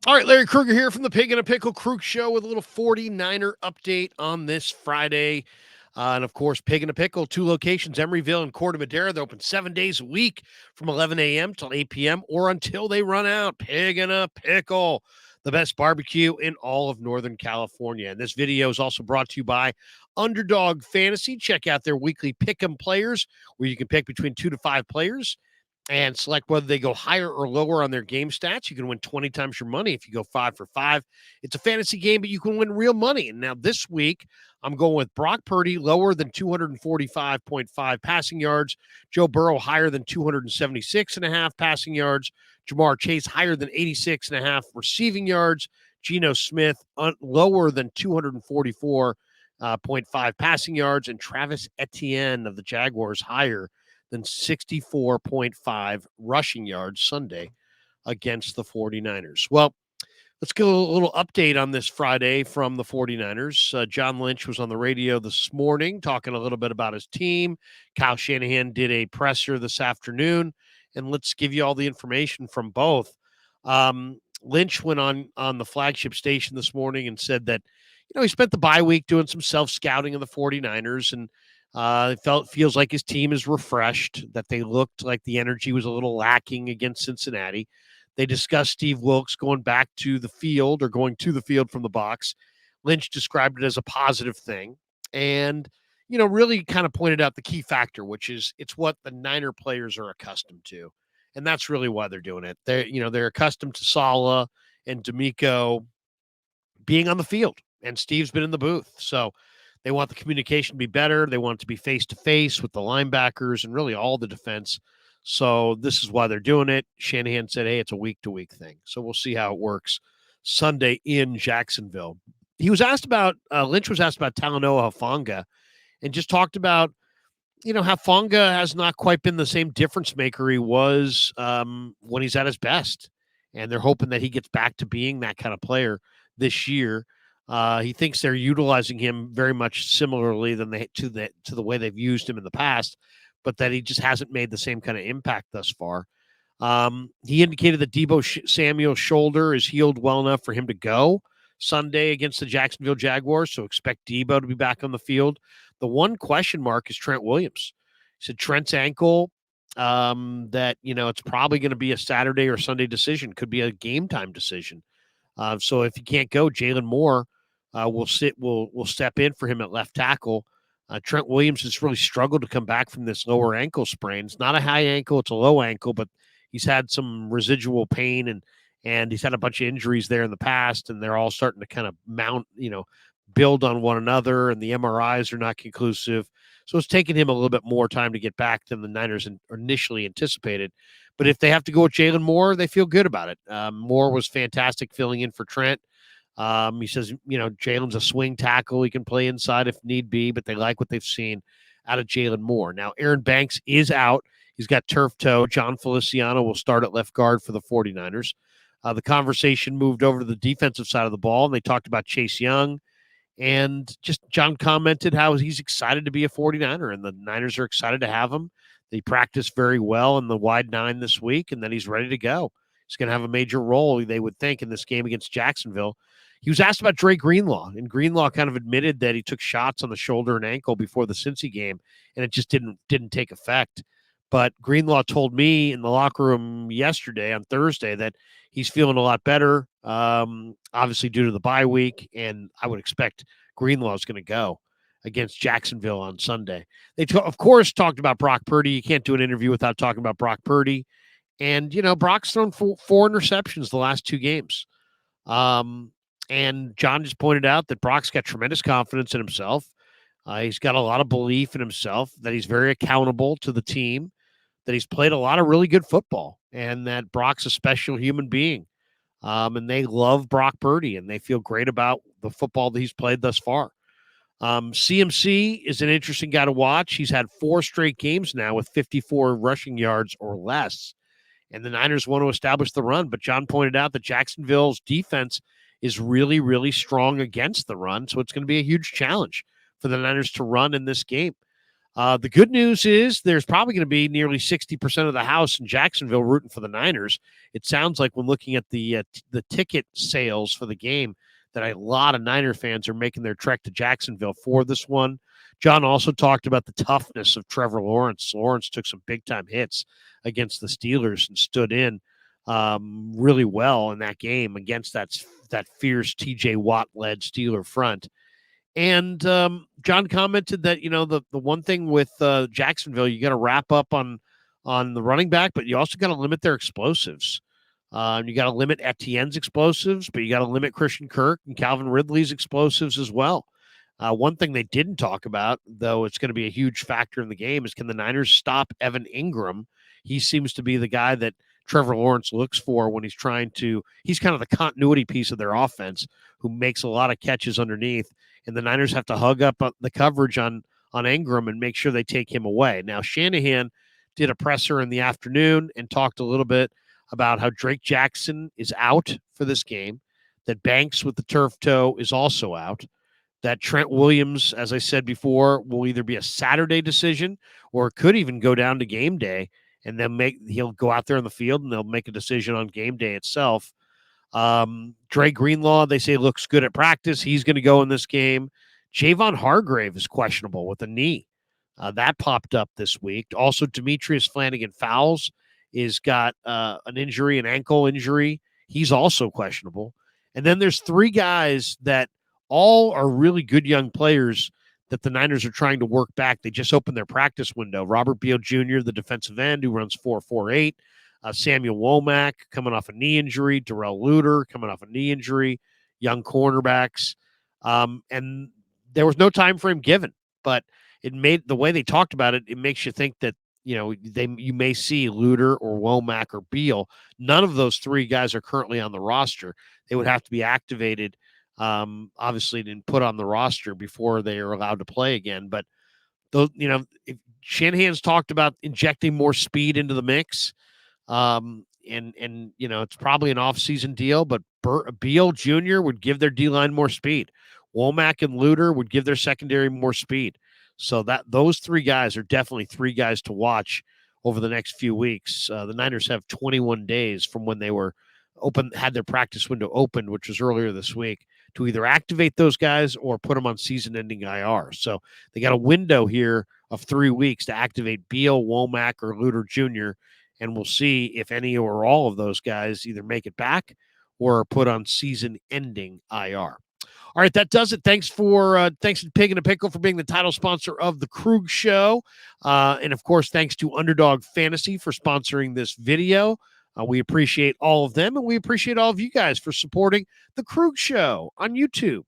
All right, Larry Krueger here from the Pig and a Pickle Krug Show with a little 49er update on this Friday. And of course, Pig and a Pickle, two locations, Emeryville and Corte Madera. They're open 7 days a week from 11 a.m. till 8 p.m. or until they run out. Pig and a Pickle, the best barbecue in all of Northern California. And this video is also brought to you by Underdog Fantasy. Check out their weekly pick'em players where you can pick between 2 to 5 players and select whether they go higher or lower on their game stats. You can win 20 times your money if you go 5 for 5. It's a fantasy game, but you can win real money. And now this week, I'm going with Brock Purdy, lower than 245.5 passing yards. Joe Burrow, higher than 276.5 passing yards. Jamar Chase, higher than 86.5 receiving yards. Geno Smith, lower than 244.5 passing yards. And Travis Etienne of the Jaguars, higher than 64.5 rushing yards Sunday against the 49ers. Well, let's get a little update on this Friday from the 49ers. John Lynch was on the radio this morning talking a little bit about his team. Kyle Shanahan did a presser this afternoon, and let's give you all the information from both. Lynch went on the flagship station this morning and said that, he spent the bye week doing some self-scouting of the 49ers, and feels like his team is refreshed, that they looked like the energy was a little lacking against Cincinnati. They discussed Steve Wilks going back to the field or going to the field from the box. Lynch described it as a positive thing and, really kind of pointed out the key factor, which is it's what the Niner players are accustomed to. And that's really why they're doing it. They're accustomed to Saleh and D'Amico being on the field, and Steve's been in the booth. So they want the communication to be better. They want it to be face-to-face with the linebackers and really all the defense. So this is why they're doing it. Shanahan said, hey, it's a week-to-week thing. So we'll see how it works Sunday in Jacksonville. He was asked about, Lynch was asked about Talanoa Hufanga and just talked about, Hufanga has not quite been the same difference maker he was when he's at his best. And they're hoping that he gets back to being that kind of player this year. He thinks they're utilizing him very much similarly to the way they've used him in the past, but that he just hasn't made the same kind of impact thus far. He indicated that Deebo Samuel's shoulder is healed well enough for him to go Sunday against the Jacksonville Jaguars, so expect Deebo to be back on the field. The one question mark is Trent Williams. He said Trent's ankle, that, it's probably going to be a Saturday or Sunday decision, could be a game time decision. So if he can't go, Jalen Moore will step in for him at left tackle. Trent Williams has really struggled to come back from this lower ankle sprain. It's not a high ankle, it's a low ankle, but he's had some residual pain and he's had a bunch of injuries there in the past, and they're all starting to kind of build on one another, and the MRIs are not conclusive. So it's taken him a little bit more time to get back than the Niners initially anticipated. But if they have to go with Jalen Moore, they feel good about it. Moore was fantastic filling in for Trent. He says, Jalen's a swing tackle. He can play inside if need be, but they like what they've seen out of Jalen Moore. Now, Aaron Banks is out. He's got turf toe. John Feliciano will start at left guard for the 49ers. The conversation moved over to the defensive side of the ball, and they talked about Chase Young. And just John commented how he's excited to be a 49er, and the Niners are excited to have him. They practiced very well in the wide 9 this week, and then he's ready to go. He's going to have a major role, they would think, in this game against Jacksonville. He was asked about Dre Greenlaw, and Greenlaw kind of admitted that he took shots on the shoulder and ankle before the Cincy game, and it just didn't take effect. But Greenlaw told me in the locker room yesterday, on Thursday, that he's feeling a lot better, obviously due to the bye week, and I would expect Greenlaw is going to go against Jacksonville on Sunday. They, of course, talked about Brock Purdy. You can't do an interview without talking about Brock Purdy. And, Brock's thrown four interceptions the last 2 games. And John just pointed out that Brock's got tremendous confidence in himself. He's got a lot of belief in himself, that he's very accountable to the team, that he's played a lot of really good football, and that Brock's a special human being. And they love Brock Purdy, and they feel great about the football that he's played thus far. CMC is an interesting guy to watch. He's had 4 straight games now with 54 rushing yards or less, and the Niners want to establish the run. But John pointed out that Jacksonville's defense is really, really strong against the run, so it's going to be a huge challenge for the Niners to run in this game. The good news is there's probably going to be nearly 60% of the house in Jacksonville rooting for the Niners. It sounds like when looking at the ticket sales for the game that a lot of Niner fans are making their trek to Jacksonville for this one. John also talked about the toughness of Trevor Lawrence. Lawrence took some big-time hits against the Steelers and stood in really well in that game against that fierce T.J. Watt-led Steeler front. And John commented that the one thing with Jacksonville, you got to wrap up on the running back, but you also got to limit their explosives. You got to limit Etienne's explosives, but you got to limit Christian Kirk and Calvin Ridley's explosives as well. One thing they didn't talk about, though it's going to be a huge factor in the game, is can the Niners stop Evan Ingram? He seems to be the guy that Trevor Lawrence looks for when he's kind of the continuity piece of their offense who makes a lot of catches underneath. And the Niners have to hug up the coverage on Ingram and make sure they take him away. Now, Shanahan did a presser in the afternoon and talked a little bit about how Drake Jackson is out for this game, that Banks with the turf toe is also out, that Trent Williams, as I said before, will either be a Saturday decision or it could even go down to game day, and then he'll go out there on the field and they'll make a decision on game day itself. Dre Greenlaw, they say, looks good at practice. He's going to go in this game. Javon Hargrave is questionable with a knee. That popped up this week. Also, Demetrius Flanagan-Fowles is got an injury, an ankle injury. He's also questionable. And then there's three guys that all are really good young players that the Niners are trying to work back. They just opened their practice window. Robert Beal Jr., the defensive end who runs 4.48. Samuel Womack coming off a knee injury, Darrell Luter coming off a knee injury, young cornerbacks. And there was no time frame given, but it made the way they talked about it, it makes you think that, you may see Luter or Womack or Beal. None of those three guys are currently on the roster. They would have to be activated, obviously, and put on the roster before they are allowed to play again. But those, if Shanahan's talked about injecting more speed into the mix. And it's probably an off-season deal, but Beal Jr. would give their D-line more speed. Womack and Luter would give their secondary more speed. So those three guys are definitely three guys to watch over the next few weeks. The Niners have 21 days from when they were had their practice window opened, which was earlier this week, to either activate those guys or put them on season-ending IR. So they got a window here of 3 weeks to activate Beal, Womack, or Luter Jr., and we'll see if any or all of those guys either make it back or are put on season-ending IR. All right, that does it. Thanks to Pig and a Pickle for being the title sponsor of the Krug Show. And, of course, thanks to Underdog Fantasy for sponsoring this video. We appreciate all of them, and we appreciate all of you guys for supporting the Krug Show on YouTube.